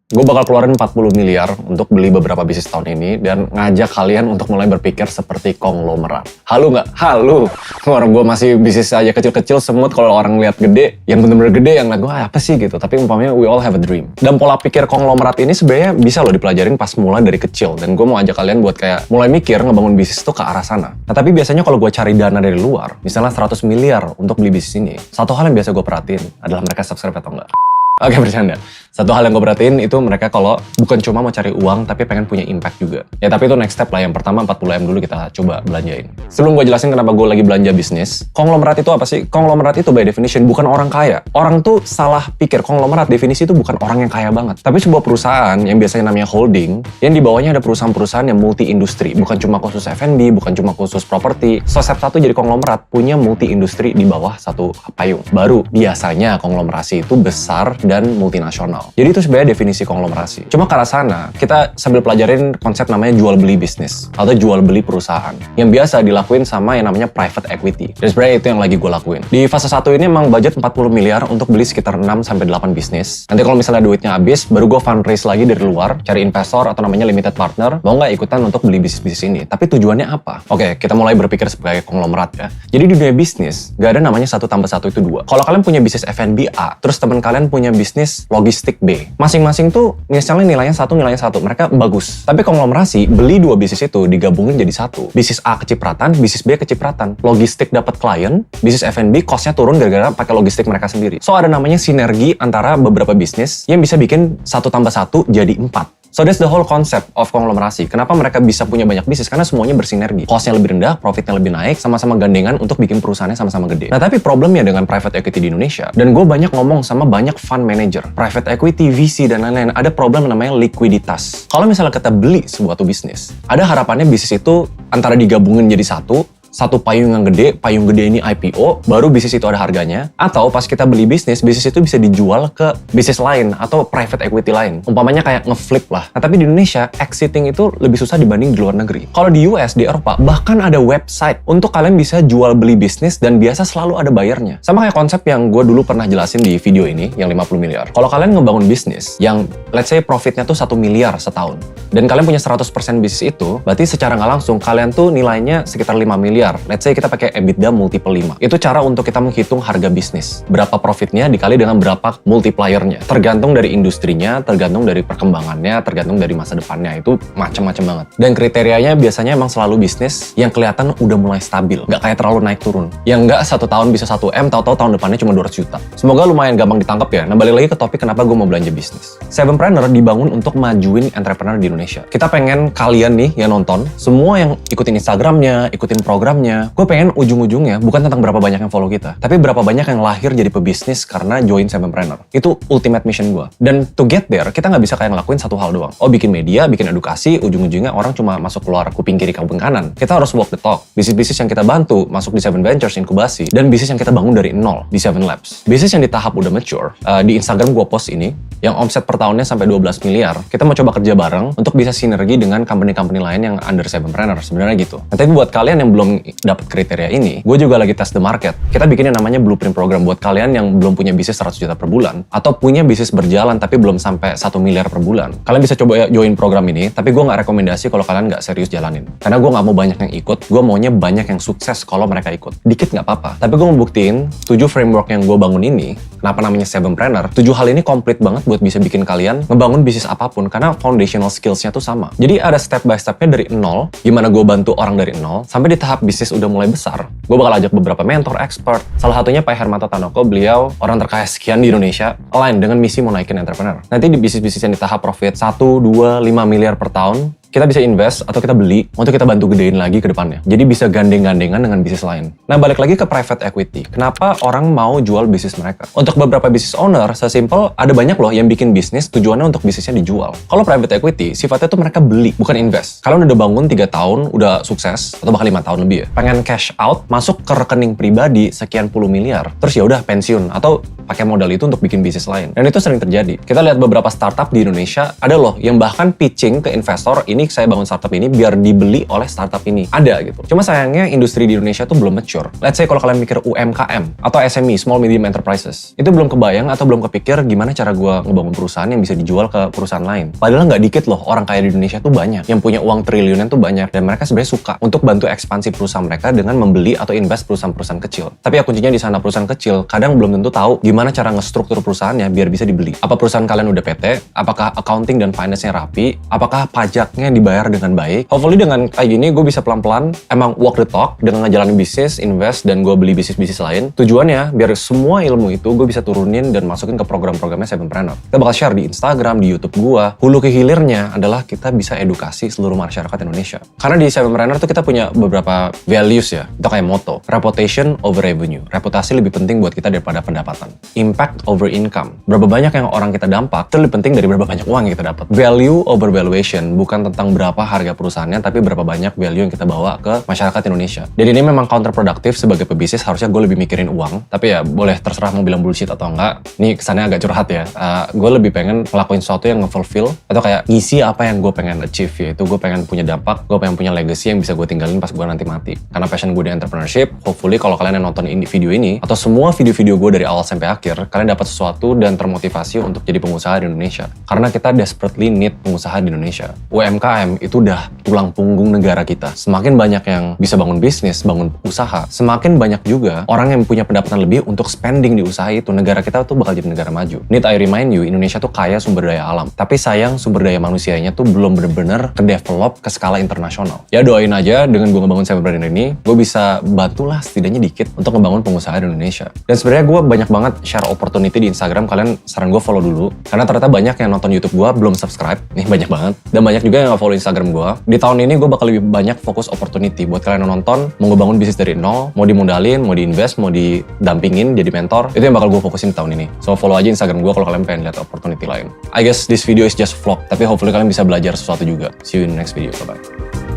Gue bakal keluarin 40 miliar untuk beli beberapa bisnis tahun ini dan ngajak kalian untuk mulai berpikir seperti konglomerat. Halu nggak? Halu. Orang gue masih bisnis aja kecil-kecil semut, kalau orang lihat gede, yang bener-bener gede, yang liat gue apa sih gitu. Tapi umpamanya we all have a dream. Dan pola pikir konglomerat ini sebenarnya bisa lo dipelajarin pas mulai dari kecil. Dan gue mau ajak kalian buat kayak mulai mikir ngebangun bisnis itu ke arah sana. Nah tapi biasanya kalau gue cari dana dari luar, misalnya 100 miliar untuk beli bisnis ini, satu hal yang biasa gue perhatiin adalah mereka subscribe atau enggak. Oke, bercanda. Satu hal yang gue perhatiin itu mereka kalau bukan cuma mau cari uang, tapi pengen punya impact juga. Ya tapi itu next step lah. Yang pertama 40M dulu kita coba belanjain. Sebelum gue jelasin kenapa gue lagi belanja bisnis, konglomerat itu apa sih? Konglomerat itu by definition bukan orang kaya. Orang tuh salah pikir konglomerat definisi itu bukan orang yang kaya banget. Tapi sebuah perusahaan yang biasanya namanya holding, yang di bawahnya ada perusahaan-perusahaan yang multi-industri. Bukan cuma khusus F&B, bukan cuma khusus properti. So step satu jadi konglomerat punya multi-industri di bawah satu payung. Baru biasanya konglomerasi itu besar dan multinasional. Jadi itu sebenarnya definisi konglomerasi. Cuma ke arah sana, kita sambil pelajarin konsep namanya jual beli bisnis atau jual beli perusahaan yang biasa dilakuin sama yang namanya private equity. Dan sebenarnya itu yang lagi gue lakuin. Di fase 1 ini emang budget 40 miliar untuk beli sekitar 6-8 bisnis. Nanti kalau misalnya duitnya habis, baru gue fundraise lagi dari luar, cari investor atau namanya limited partner, mau nggak ikutan untuk beli bisnis-bisnis ini. Tapi tujuannya apa? Oke, kita mulai berpikir sebagai konglomerat ya. Jadi di dunia bisnis, nggak ada namanya 1 + 1 itu 2. Kalau kalian punya bisnis F&B A, terus teman kalian punya bisnis logistik B. Masing-masing tuh misalnya nilainya 1. Mereka bagus. Tapi konglomerasi, beli 2 bisnis itu digabungin jadi 1. Bisnis A kecipratan, bisnis B kecipratan. Logistik dapat klien, bisnis F&B cost-nya turun gara-gara pakai logistik mereka sendiri. So ada namanya sinergi antara beberapa bisnis yang bisa bikin 1 + 1 jadi 4. So that's the whole concept of konglomerasi. Kenapa mereka bisa punya banyak bisnis? Karena semuanya bersinergi. Cost-nya lebih rendah, profitnya lebih naik, sama-sama gandengan untuk bikin perusahaannya sama-sama gede. Nah tapi problemnya dengan private equity di Indonesia, dan gue banyak ngomong sama banyak fund manager, private equity, VC, dan lain-lain, ada problem namanya likuiditas. Kalau misalnya kita beli sebuah bisnis, ada harapannya bisnis itu antara digabungin jadi satu payung yang gede, payung gede ini IPO, baru bisnis itu ada harganya, atau pas kita beli bisnis itu bisa dijual ke bisnis lain atau private equity lain. Umpamanya kayak ngeflip lah. Nah tapi di Indonesia, exiting itu lebih susah dibanding di luar negeri. Kalau di US, di Eropa, bahkan ada website untuk kalian bisa jual beli bisnis dan biasa selalu ada bayarnya. Sama kayak konsep yang gue dulu pernah jelasin di video ini, yang 50 miliar. Kalau kalian ngebangun bisnis yang let's say profitnya tuh 1 miliar setahun, dan kalian punya 100% bisnis itu, berarti secara nggak langsung kalian tuh nilainya sekitar 5 miliar. Let's say kita pakai EBITDA multiple 5. Itu cara untuk kita menghitung harga bisnis. Berapa profitnya dikali dengan berapa multipliernya. Tergantung dari industrinya, tergantung dari perkembangannya, tergantung dari masa depannya. Itu macam-macam banget. Dan kriterianya biasanya emang selalu bisnis yang kelihatan udah mulai stabil. Nggak kayak terlalu naik turun. Yang nggak 1 tahun bisa 1M, tahu-tahu tahun depannya cuma 200 juta. Semoga lumayan gampang ditangkap ya. Nah balik lagi ke topik kenapa gue mau belanja bisnis. Sevenpreneur dibangun untuk majuin entrepreneur di Indonesia. Kita pengen kalian nih yang nonton, semua yang ikutin Instagramnya, ikutin programnya, gue pengen ujung-ujungnya bukan tentang berapa banyak yang follow kita, tapi berapa banyak yang lahir jadi pebisnis karena join Sevenpreneur. Itu ultimate mission gue. Dan to get there, kita nggak bisa kayak ngelakuin satu hal doang. Oh, bikin media, bikin edukasi, ujung-ujungnya orang cuma masuk keluar kuping kiri kuping kanan. Kita harus walk the talk. Bisnis-bisnis yang kita bantu masuk di Seven Ventures inkubasi, dan bisnis yang kita bangun dari nol di Seven Labs. Bisnis yang di tahap udah mature, di Instagram gue post ini, yang omset per tahunnya sampai 12 miliar, kita mau coba kerja bareng untuk bisa sinergi dengan company-company lain yang under Sevenpreneur, sebenarnya gitu. Nah, tapi buat kalian yang belum dapat kriteria ini, gue juga lagi test the market. Kita bikin yang namanya blueprint program buat kalian yang belum punya bisnis 100 juta per bulan, atau punya bisnis berjalan tapi belum sampai 1 miliar per bulan. Kalian bisa coba join program ini, tapi gue nggak rekomendasi kalau kalian nggak serius jalanin. Karena gue nggak mau banyak yang ikut, gue maunya banyak yang sukses kalau mereka ikut. Dikit nggak apa-apa. Tapi gue mau buktiin 7 framework yang gue bangun ini, kenapa namanya Sevenpreneur, 7 hal ini komplit banget buat bisa bikin kalian ngebangun bisnis apapun, karena foundational skills-nya tuh sama. Jadi ada step by step-nya dari nol, gimana gue bantu orang dari nol, sampai di tahap bisnis udah mulai besar. Gue bakal ajak beberapa mentor, expert. Salah satunya Pak Hermanto Tanoko, beliau orang terkaya sekian di Indonesia, align dengan misi mau naikin entrepreneur. Nanti di bisnis-bisnis yang di tahap profit 1, 2, 5 miliar per tahun, kita bisa invest atau kita beli untuk kita bantu gedein lagi ke depannya. Jadi bisa gandeng-gandengan dengan bisnis lain. Nah, balik lagi ke private equity. Kenapa orang mau jual bisnis mereka? Untuk beberapa business owner, sesimpel ada banyak loh yang bikin bisnis tujuannya untuk bisnisnya dijual. Kalau private equity, sifatnya tuh mereka beli, bukan invest. Kalian udah bangun 3 tahun, udah sukses, atau bahkan 5 tahun lebih ya. Pengen cash out, masuk ke rekening pribadi sekian puluh miliar. Terus ya udah pensiun, atau pakai modal itu untuk bikin bisnis lain. Dan itu sering terjadi. Kita lihat beberapa startup di Indonesia, ada loh yang bahkan pitching ke investor ini ini saya bangun startup ini biar dibeli oleh startup ini. Ada gitu. Cuma sayangnya industri di Indonesia tuh belum mature. Let's say kalau kalian mikir UMKM atau SME, Small Medium Enterprises, itu belum kebayang atau belum kepikir gimana cara gue ngebangun perusahaan yang bisa dijual ke perusahaan lain. Padahal nggak dikit loh orang kaya di Indonesia tuh banyak, yang punya uang triliunan tuh banyak, dan mereka sebenarnya suka untuk bantu ekspansi perusahaan mereka dengan membeli atau invest perusahaan-perusahaan kecil. Tapi ya kuncinya di sana, perusahaan kecil kadang belum tentu tahu gimana cara ngestruktur perusahaannya biar bisa dibeli. Apa perusahaan kalian udah PT? Apakah accounting dan finance-nya rapi? Apakah pajaknya dibayar dengan baik? Hopefully dengan kayak gini gue bisa pelan-pelan emang walk the talk dengan ngejalanin bisnis, invest, dan gue beli bisnis-bisnis lain. Tujuannya biar semua ilmu itu gue bisa turunin dan masukin ke program-programnya Sevenpreneur. Kita bakal share di Instagram, di YouTube gue. Hulu ke hilirnya adalah kita bisa edukasi seluruh masyarakat Indonesia. Karena di Sevenpreneur tuh kita punya beberapa values ya. Itu kayak motto, reputation over revenue. Reputasi lebih penting buat kita daripada pendapatan. Impact over income. Berapa banyak yang orang kita dampak, itu lebih penting dari berapa banyak uang yang kita dapat. Value over valuation, bukan tentang berapa harga perusahaannya, tapi berapa banyak value yang kita bawa ke masyarakat Indonesia. Dan ini memang counterproductive sebagai pebisnis, harusnya gue lebih mikirin uang. Tapi ya boleh terserah mau bilang bullshit atau enggak. Ini kesannya agak curhat ya. Gue lebih pengen ngelakuin sesuatu yang nge-fulfill atau kayak ngisi apa yang gue pengen achieve, yaitu gue pengen punya dampak, gue pengen punya legacy yang bisa gue tinggalin pas gue nanti mati. Karena passion gue di entrepreneurship, hopefully kalau kalian yang nonton video ini atau semua video-video gue dari awal sampai akhir, kalian dapat sesuatu dan termotivasi untuk jadi pengusaha di Indonesia. Karena kita desperately need pengusaha di Indonesia. UMKM itu udah tulang punggung negara kita. Semakin banyak yang bisa bangun bisnis, bangun usaha, semakin banyak juga orang yang punya pendapatan lebih untuk spending di usaha itu. Negara kita tuh bakal jadi negara maju. Need I remind you, Indonesia tuh kaya sumber daya alam. Tapi sayang sumber daya manusianya tuh belum bener-bener ke-develop ke skala internasional. Ya doain aja dengan gue ngebangun Sevenpreneur ini, gue bisa bantulah setidaknya dikit untuk ngebangun pengusaha di Indonesia. Dan sebenarnya gue banyak banget share opportunity di Instagram, kalian saran gue follow dulu. Karena ternyata banyak yang nonton YouTube gue belum subscribe, nih banyak banget. Dan banyak juga yang gak follow Instagram gue. Di tahun ini gue bakal lebih banyak fokus opportunity buat kalian yang nonton, mau ngebangun bisnis dari nol, mau dimodalin, mau diinvest, mau didampingin, jadi mentor. Itu yang bakal gue fokusin tahun ini. So follow aja Instagram gue kalau kalian pengen lihat opportunity lain. I guess this video is just vlog, tapi hopefully kalian bisa belajar sesuatu juga. See you in the next video, bye-bye.